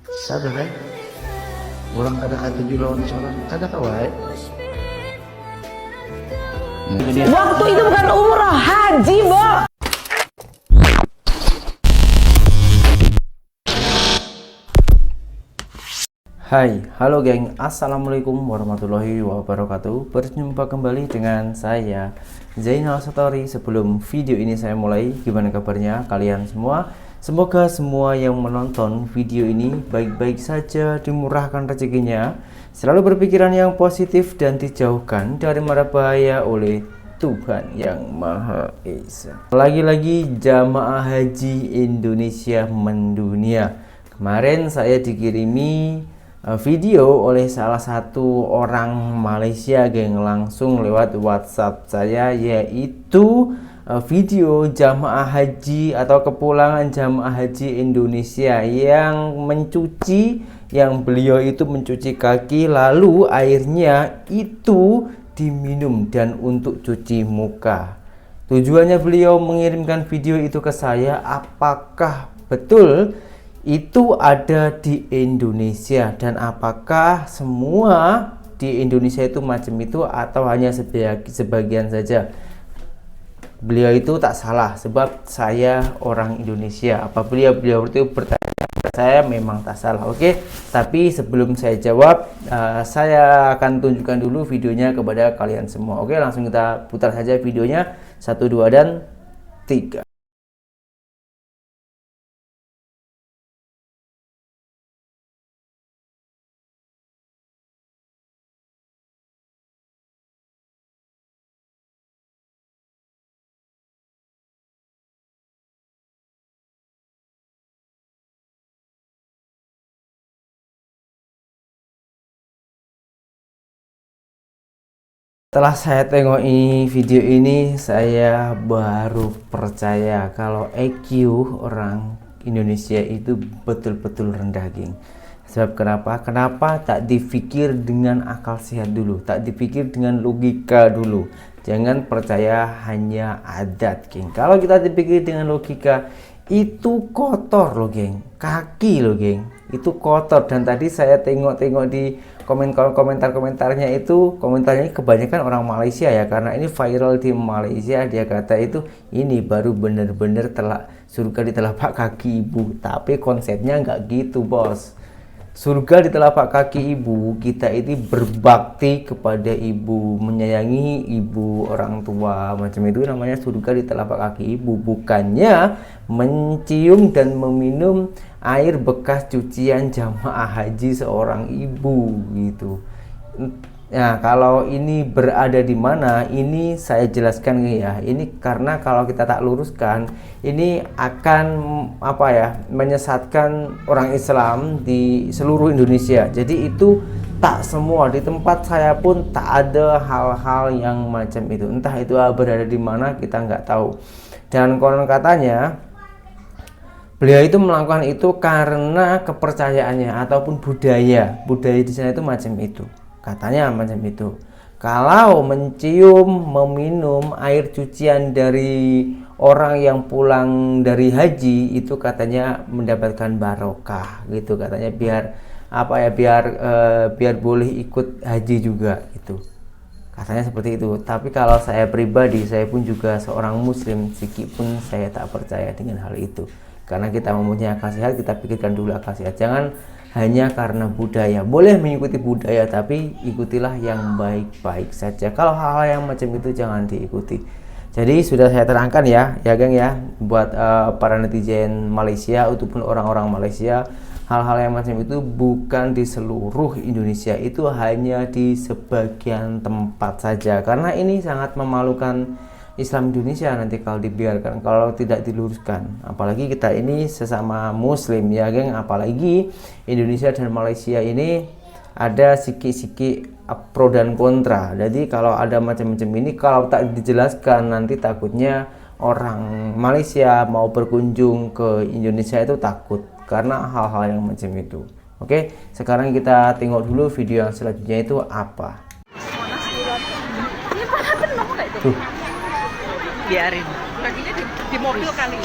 Sadar kan? Orang kada kata jualan seorang kada kawai. Waktu itu bukan umroh, haji, Bo. Hai, halo geng, assalamualaikum warahmatullahi wabarakatuh. Berjumpa kembali dengan saya Zainal Satori. Sebelum video ini saya mulai, gimana kabarnya kalian semua? Semoga semua yang menonton video ini baik-baik saja, dimurahkan rezekinya, selalu berpikiran yang positif dan dijauhkan dari mara bahaya oleh Tuhan yang Maha Esa. Lagi-lagi jamaah haji Indonesia mendunia. Kemarin saya dikirimi video oleh salah satu orang Malaysia, geng, langsung lewat WhatsApp saya, yaitu video jamaah haji atau kepulangan jamaah haji Indonesia yang mencuci, yang beliau itu mencuci kaki lalu airnya itu diminum dan untuk cuci muka. Tujuannya beliau mengirimkan video itu ke saya, apakah betul itu ada di Indonesia dan apakah semua di Indonesia itu macam itu atau hanya sebagian saja. Beliau itu tak salah sebab saya orang Indonesia. Apabila beliau itu bertanya kepada saya, memang tak salah. Oke, tapi sebelum saya jawab, saya akan tunjukkan dulu videonya kepada kalian semua. Oke, langsung kita putar saja videonya. 1, 2, dan 3. Setelah saya tengok video ini, saya baru percaya kalau IQ orang Indonesia itu betul-betul rendah, geng. Sebab kenapa? Kenapa tak dipikir dengan akal sehat dulu, tak dipikir dengan logika dulu. Jangan percaya hanya adat, geng. Kalau kita dipikir dengan logika, itu kotor loh, geng. Kaki loh, geng. Itu kotor. Dan tadi saya tengok-tengok di komentarnya itu, komentarnya kebanyakan orang Malaysia ya, karena ini viral di Malaysia. Dia kata itu ini baru bener-bener surga di telapak kaki ibu. Tapi konsepnya nggak gitu, bos. Surga di telapak kaki ibu, kita ini berbakti kepada ibu, menyayangi ibu, orang tua, macam itu namanya surga di telapak kaki ibu, bukannya mencium dan meminum air bekas cucian jamaah haji seorang ibu gitu. Nah, kalau ini berada di mana, ini saya jelaskan ya. Ini karena kalau kita tak luruskan, ini akan menyesatkan orang Islam di seluruh Indonesia. Jadi itu tak semua, di tempat saya pun tak ada hal-hal yang macam itu. Entah itu berada di mana, kita nggak tahu. Dan konon katanya beliau itu melakukan itu karena kepercayaannya ataupun budaya di sana itu macam itu. Katanya macam itu. Kalau mencium, meminum air cucian dari orang yang pulang dari haji itu katanya mendapatkan barokah gitu, katanya biar boleh ikut haji juga gitu. Katanya seperti itu. Tapi kalau saya pribadi, saya pun juga seorang muslim, sikit-pun saya tak percaya dengan hal itu. Karena kita mempunyai akal sehat, kita pikirkan dulu akal sehat. Jangan hanya karena budaya. Boleh mengikuti budaya, tapi ikutilah yang baik-baik saja. Kalau hal-hal yang macam itu jangan diikuti. Jadi sudah saya terangkan ya geng ya, buat para netizen Malaysia ataupun orang-orang Malaysia, hal-hal yang macam itu bukan di seluruh Indonesia, itu hanya di sebagian tempat saja. Karena ini sangat memalukan Islam Indonesia nanti kalau dibiarkan, kalau tidak diluruskan. Apalagi kita ini sesama muslim ya, geng. Apalagi Indonesia dan Malaysia ini ada sikit-sikit pro dan kontra. Jadi kalau ada macam-macam ini, kalau tak dijelaskan, nanti takutnya orang Malaysia mau berkunjung ke Indonesia itu takut karena hal-hal yang macam itu. Oke, sekarang kita tengok dulu video yang selanjutnya itu apa. Tuh. Biarin kakinya di mobil kali.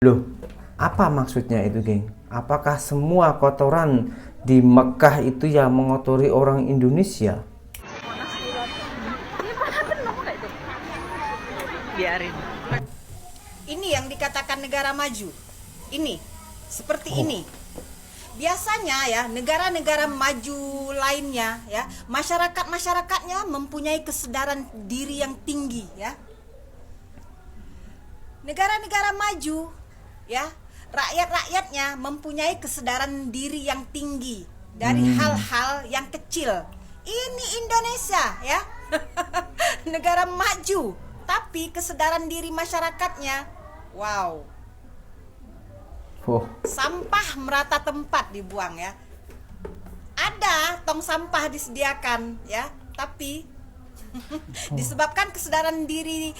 Loh, apa maksudnya itu, geng? Apakah semua kotoran di Mekah itu yang mengotori orang Indonesia? Biarin. Ini yang dikatakan negara maju. Ini, seperti ini. Biasanya ya, negara-negara maju lainnya ya, masyarakatnya mempunyai kesadaran diri yang tinggi ya. Negara-negara maju ya, rakyat-rakyatnya mempunyai kesadaran diri yang tinggi dari hal-hal yang kecil. Ini Indonesia ya. Negara maju, tapi kesadaran diri masyarakatnya wow. Sampah merata tempat dibuang ya. Ada tong sampah disediakan ya, tapi disebabkan kesadaran diri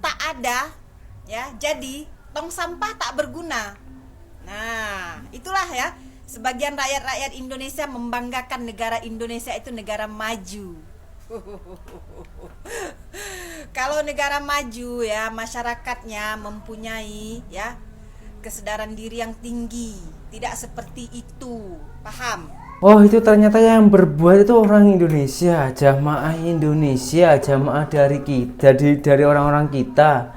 tak ada ya, jadi tong sampah tak berguna. Nah, itulah ya, sebagian rakyat-rakyat Indonesia membanggakan negara Indonesia itu negara maju. Kalau negara maju ya, masyarakatnya mempunyai ya kesadaran diri yang tinggi, tidak seperti itu, paham? Oh, itu ternyata yang berbuat itu orang Indonesia, jamaah Indonesia, jamaah dari kita, dari orang-orang kita.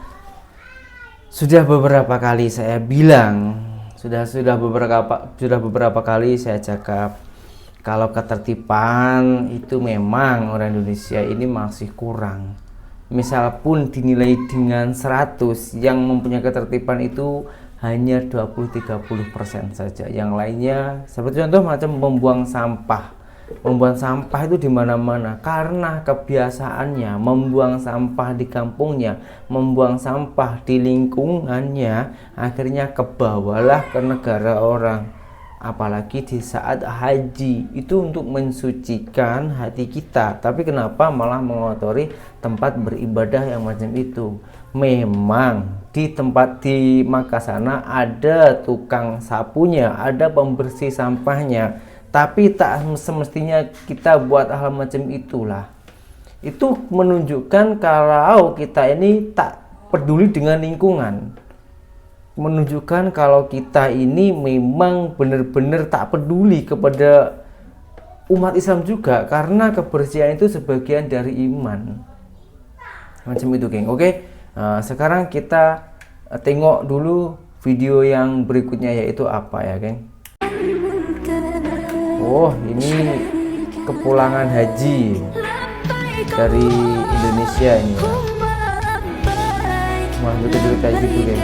Sudah beberapa kali saya bilang, sudah beberapa kali saya cakap, kalau ketertiban itu memang orang Indonesia ini masih kurang. Misal pun dinilai dengan 100, yang mempunyai ketertiban itu hanya 20-30% saja. Yang lainnya seperti contoh macam membuang sampah. Membuang sampah itu di mana-mana karena kebiasaannya membuang sampah di kampungnya, membuang sampah di lingkungannya, akhirnya kebawalah ke negara orang. Apalagi di saat haji itu untuk mensucikan hati kita, tapi kenapa malah mengotori tempat beribadah yang macam itu? Memang di tempat di Makkah sana ada tukang sapunya, ada pembersih sampahnya, tapi tak semestinya kita buat hal macam itulah. Itu menunjukkan kalau kita ini tak peduli dengan lingkungan, menunjukkan kalau kita ini memang benar-benar tak peduli kepada umat Islam juga, karena kebersihan itu sebagian dari iman macam itu, geng. Oke. Sekarang kita tengok dulu video yang berikutnya, yaitu apa ya, geng? Oh, ini kepulangan haji dari Indonesia ini ya. Wah, betul-betul kayak gitu, geng.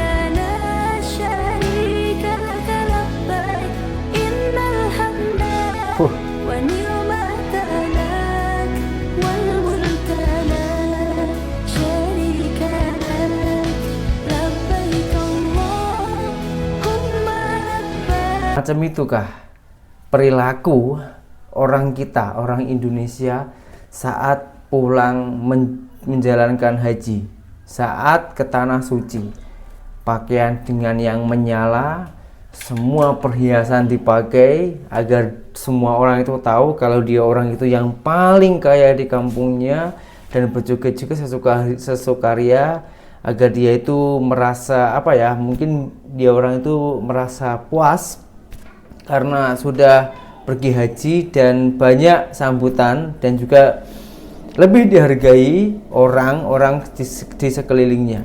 Macam itukah perilaku orang kita, orang Indonesia saat pulang menjalankan haji, saat ke tanah suci? Pakaian dengan yang menyala, semua perhiasan dipakai agar semua orang itu tahu kalau dia orang itu yang paling kaya di kampungnya, dan berjoget-joget sesukaria agar dia itu merasa apa ya, mungkin dia orang itu merasa puas karena sudah pergi haji dan banyak sambutan, dan juga lebih dihargai orang-orang di sekelilingnya.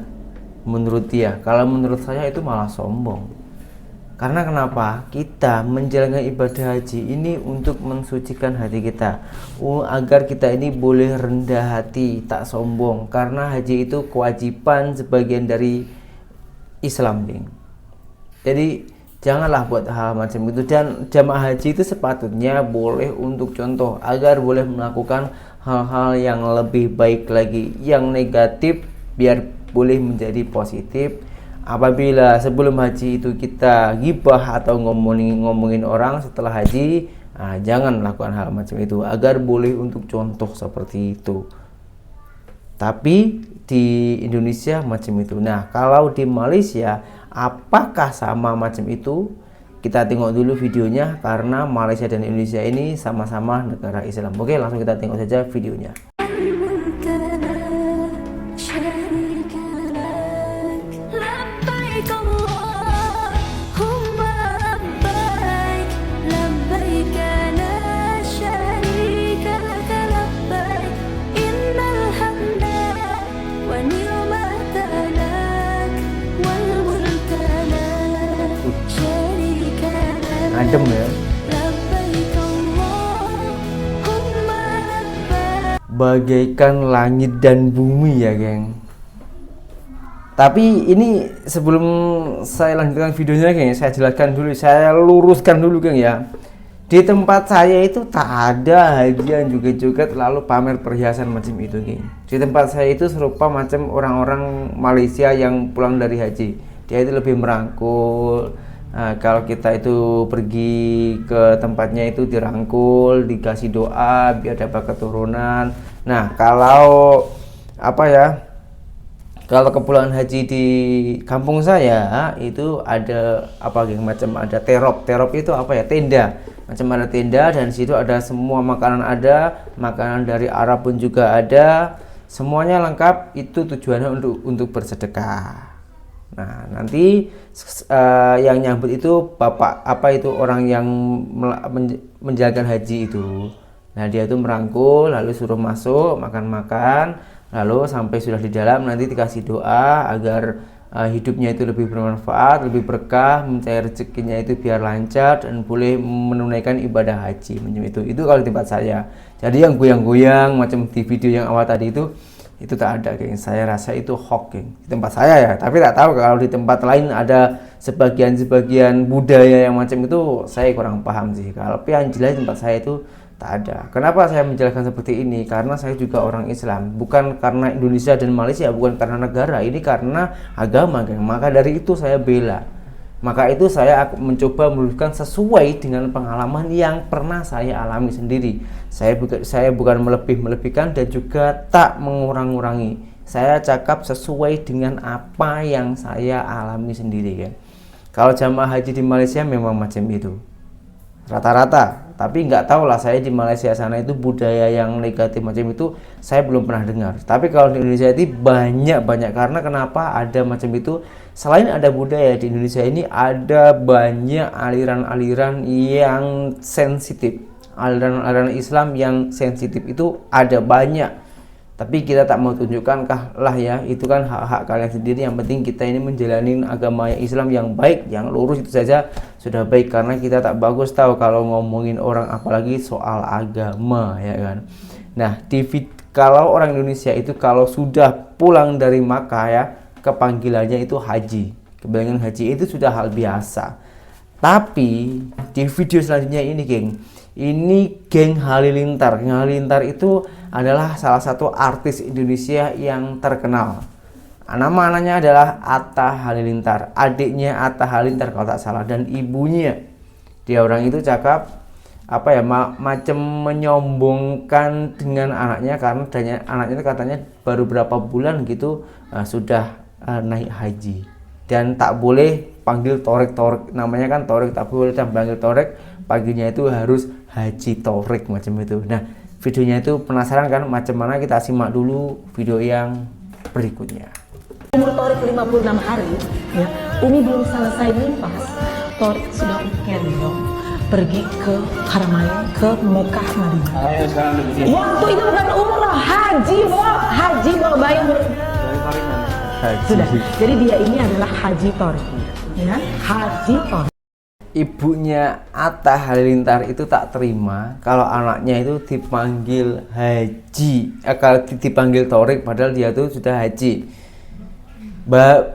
Menurut dia, kalau menurut saya itu malah sombong. Karena kenapa? Kita menjalankan ibadah haji ini untuk mensucikan hati kita, agar kita ini boleh rendah hati, tak sombong. Karena haji itu kewajiban sebagian dari Islam, geng. Jadi janganlah buat hal macam itu, dan jamaah haji itu sepatutnya boleh untuk contoh agar boleh melakukan hal-hal yang lebih baik lagi, yang negatif biar boleh menjadi positif. Apabila sebelum haji itu kita gibah atau ngomongin orang setelah haji, jangan melakukan hal macam itu agar boleh untuk contoh seperti itu. Tapi di Indonesia macam itu. Nah, kalau di Malaysia apakah sama macam itu? Kita tengok dulu videonya, karena Malaysia dan Indonesia ini sama-sama negara Islam. Oke, langsung kita tengok saja videonya. adem ya. Bagaikan langit dan bumi ya geng. Tapi ini sebelum saya lanjutkan videonya geng, saya jelaskan dulu, saya luruskan dulu geng ya. Di tempat saya itu tak ada hadiah joget-joget lalu pamer perhiasan macam itu geng. Di tempat saya itu serupa macam orang-orang Malaysia yang pulang dari haji. Dia itu lebih merangkul. Nah, kalau kita itu pergi ke tempatnya itu dirangkul, dikasih doa biar dapat keturunan. Nah, kalau apa ya? Kalau kepulangan haji di kampung saya itu ada apa geng, macam ada terop. Terop itu apa ya? Tenda. Macam ada tenda dan situ ada semua makanan, ada makanan dari Arab pun juga ada. Semuanya lengkap, itu tujuannya untuk bersedekah. Nah, nanti yang nyambut itu bapak apa itu orang yang menjalankan haji itu. Nah, dia itu merangkul lalu suruh masuk makan-makan, lalu sampai sudah di dalam nanti dikasih doa agar hidupnya itu lebih bermanfaat, lebih berkah, mencari rezekinya itu biar lancar dan boleh menunaikan ibadah haji macam itu. Itu kalau di tempat saya. Jadi yang goyang-goyang macam di video yang awal tadi itu tak ada geng. Saya rasa itu hoax geng di tempat saya ya, tapi tak tahu kalau di tempat lain ada sebagian budaya yang macam itu, saya kurang paham sih. Kalau yang jelas di tempat saya itu tak ada. Kenapa saya menjelaskan seperti ini? Karena saya juga orang Islam, bukan karena Indonesia dan Malaysia, bukan karena negara, ini karena agama geng. Maka dari itu saya bela. Maka itu saya mencoba meluruskan sesuai dengan pengalaman yang pernah saya alami sendiri. Saya bukan melebih-melebihkan dan juga tak mengurang-urangi. Saya cakap sesuai dengan apa yang saya alami sendiri kan. Kalau jamaah haji di Malaysia memang macam itu rata-rata, tapi nggak tahu lah saya di Malaysia sana itu budaya yang negatif macam itu saya belum pernah dengar. Tapi kalau di Indonesia itu banyak karena kenapa ada macam itu? Selain ada budaya di Indonesia ini ada banyak aliran-aliran yang sensitif, aliran-aliran Islam yang sensitif itu ada banyak. Tapi kita tak mau tunjukkan lah ya, itu kan hak-hak kalian sendiri. Yang penting kita ini menjalani agama Islam yang baik, yang lurus, itu saja sudah baik. Karena kita tak bagus tahu kalau ngomongin orang apalagi soal agama ya kan. Nah, kalau orang Indonesia itu kalau sudah pulang dari Makkah ya, kepanggilannya itu haji. Kebanyakan haji itu sudah hal biasa. Tapi di video selanjutnya ini geng, ini geng Halilintar. Geng Halilintar itu adalah salah satu artis Indonesia yang terkenal. Nama anaknya adalah Atta Halilintar, adiknya Atta Halilintar kalau tak salah, dan ibunya. Dia orang itu cakap apa ya, macam menyombongkan dengan anaknya karena anaknya itu katanya baru berapa bulan gitu sudah naik haji dan tak boleh panggil Torik, namanya kan Torik, tak boleh panggil Torik, paginya itu harus Haji Torik macam itu. Nah, videonya itu penasaran kan macam mana, kita simak dulu video yang berikutnya. Umur Torik 56 hari ya, ini belum selesai nimpas, Torik sudah gendong pergi ke Haramain, ke Mekah, Madinah. Waktu itu bukan umrah, haji bawa bayi sudah. Jadi dia ini adalah Haji Torik ya, Haji Torik. Ibunya Atta Halilintar itu tak terima kalau anaknya itu dipanggil haji, kalau dipanggil Torik padahal dia tuh sudah haji.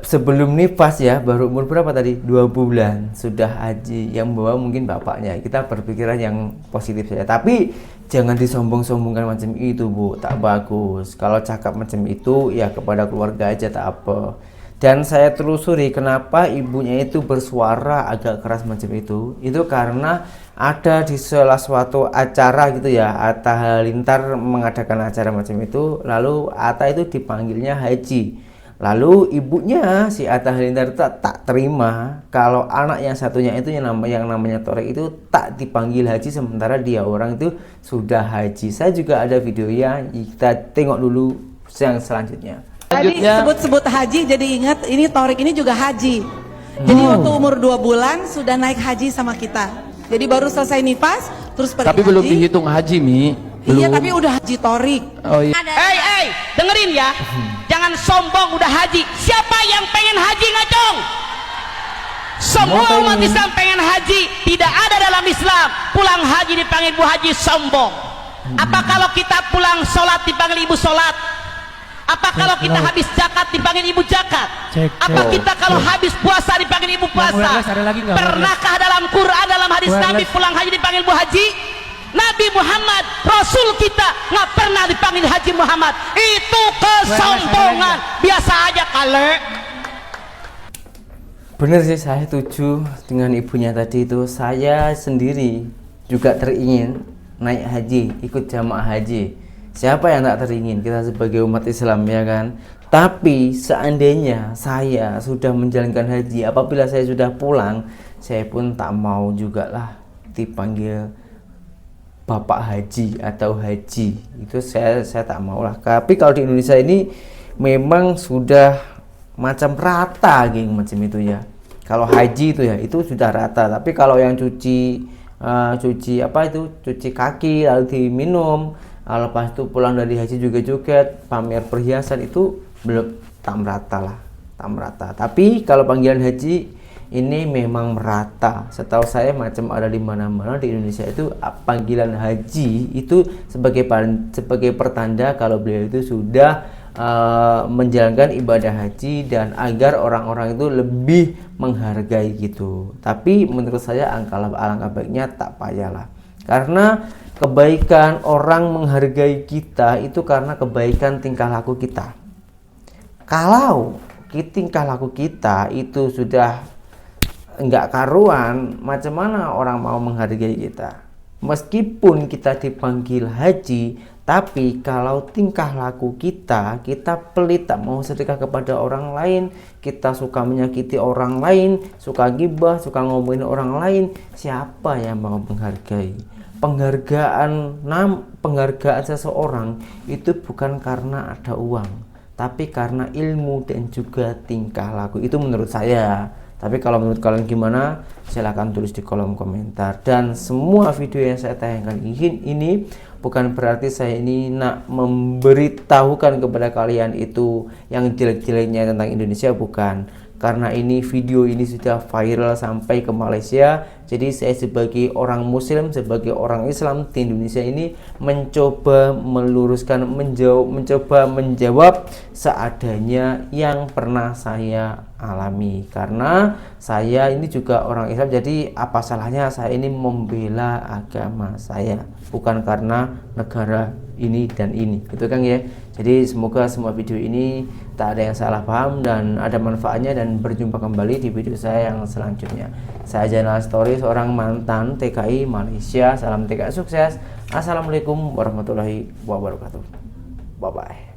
Sebelum nifas ya, baru umur berapa tadi? 2 bulan sudah haji, yang bawa mungkin bapaknya. Kita berpikiran yang positif saja, tapi jangan disombong-sombongkan macam itu Bu, tak bagus. Kalau cakap macam itu ya kepada keluarga aja tak apa. Dan saya telusuri kenapa ibunya itu bersuara agak keras macam itu karena ada di salah suatu acara gitu ya, Atta Halilintar mengadakan acara macam itu, lalu Atta itu dipanggilnya haji. Lalu ibunya si Atta Halilintar tak terima kalau anak yang satunya itu yang namanya Torik itu tak dipanggil haji sementara dia orang itu sudah haji. Saya juga ada videonya, kita tengok dulu yang selanjutnya. Tadi sebut-sebut haji jadi ingat ini Torik ini juga haji. Jadi waktu umur 2 bulan sudah naik haji sama kita. Jadi baru selesai nifas terus pergi tapi haji. Belum dihitung haji Mi. Iya tapi udah haji Torik. Oh iya. Hey, dengerin ya. Jangan sombong udah haji. Siapa yang pengen haji ngacung? Semua Mau umat pengen. Islam pengen haji. Tidak ada dalam Islam pulang haji dipanggil Bu Haji sombong. Apa kalau kita pulang sholat dipanggil Ibu sholat? Apa kalau kita habis zakat dipanggil Ibu zakat? Apa kita kalau habis puasa dipanggil Ibu puasa? Pernahkah dalam Quran, dalam hadis Nabi pulang haji dipanggil Bu Haji? Nabi Muhammad, Rasul kita nggak pernah dipanggil Haji Muhammad. Itu kesombongan. Biasa aja kale. Bener sih, saya setuju dengan ibunya tadi itu. Saya sendiri juga teringin naik haji, ikut jamaah haji. Siapa yang tak teringin? Kita sebagai umat Islam, ya kan? Tapi seandainya saya sudah menjalankan haji, apabila saya sudah pulang, saya pun tak mau juga lah dipanggil Bapak Haji atau Haji. Itu saya tak mau lah. Tapi kalau di Indonesia ini memang sudah macam rata, geng, macam itu ya. Kalau haji itu ya, itu sudah rata. Tapi kalau yang cuci kaki lalu diminum, lepas itu pulang dari haji juga joget, pamer perhiasan, itu belum, tak merata lah, tak merata. Tapi kalau panggilan haji ini memang merata. Setahu saya macam ada di mana-mana di Indonesia itu panggilan haji itu sebagai pertanda kalau beliau itu sudah menjalankan ibadah haji, dan agar orang-orang itu lebih menghargai gitu. Tapi menurut saya alangkah baiknya tak payahlah, karena kebaikan orang menghargai kita itu karena kebaikan tingkah laku kita. Kalau tingkah laku kita itu sudah enggak karuan, macam mana orang mau menghargai kita? Meskipun kita dipanggil haji, tapi kalau tingkah laku kita pelit, tak mau sedekah kepada orang lain, kita suka menyakiti orang lain, suka gibah, suka ngomongin orang lain, siapa yang mau menghargai? Penghargaan seseorang itu bukan karena ada uang, tapi karena ilmu dan juga tingkah laku. Itu menurut saya. Tapi kalau menurut kalian gimana? Silahkan tulis di kolom komentar. Dan semua video yang saya tayangkan ini bukan berarti saya ini nak memberitahukan kepada kalian itu yang jelek-jeleknya tentang Indonesia, bukan. Karena ini video ini sudah viral sampai ke Malaysia. Jadi saya sebagai orang Muslim, sebagai orang Islam di Indonesia ini mencoba meluruskan, mencoba menjawab seadanya yang pernah saya alami. Karena saya ini juga orang Islam, jadi apa salahnya saya ini membela agama saya, bukan karena negara ini dan ini, gitu kan ya. Jadi semoga semua video ini tak ada yang salah paham dan ada manfaatnya, dan berjumpa kembali di video saya yang selanjutnya. Saya Zainal Story, seorang mantan TKI Malaysia. Salam TKI sukses. Assalamualaikum warahmatullahi wabarakatuh. Bye bye.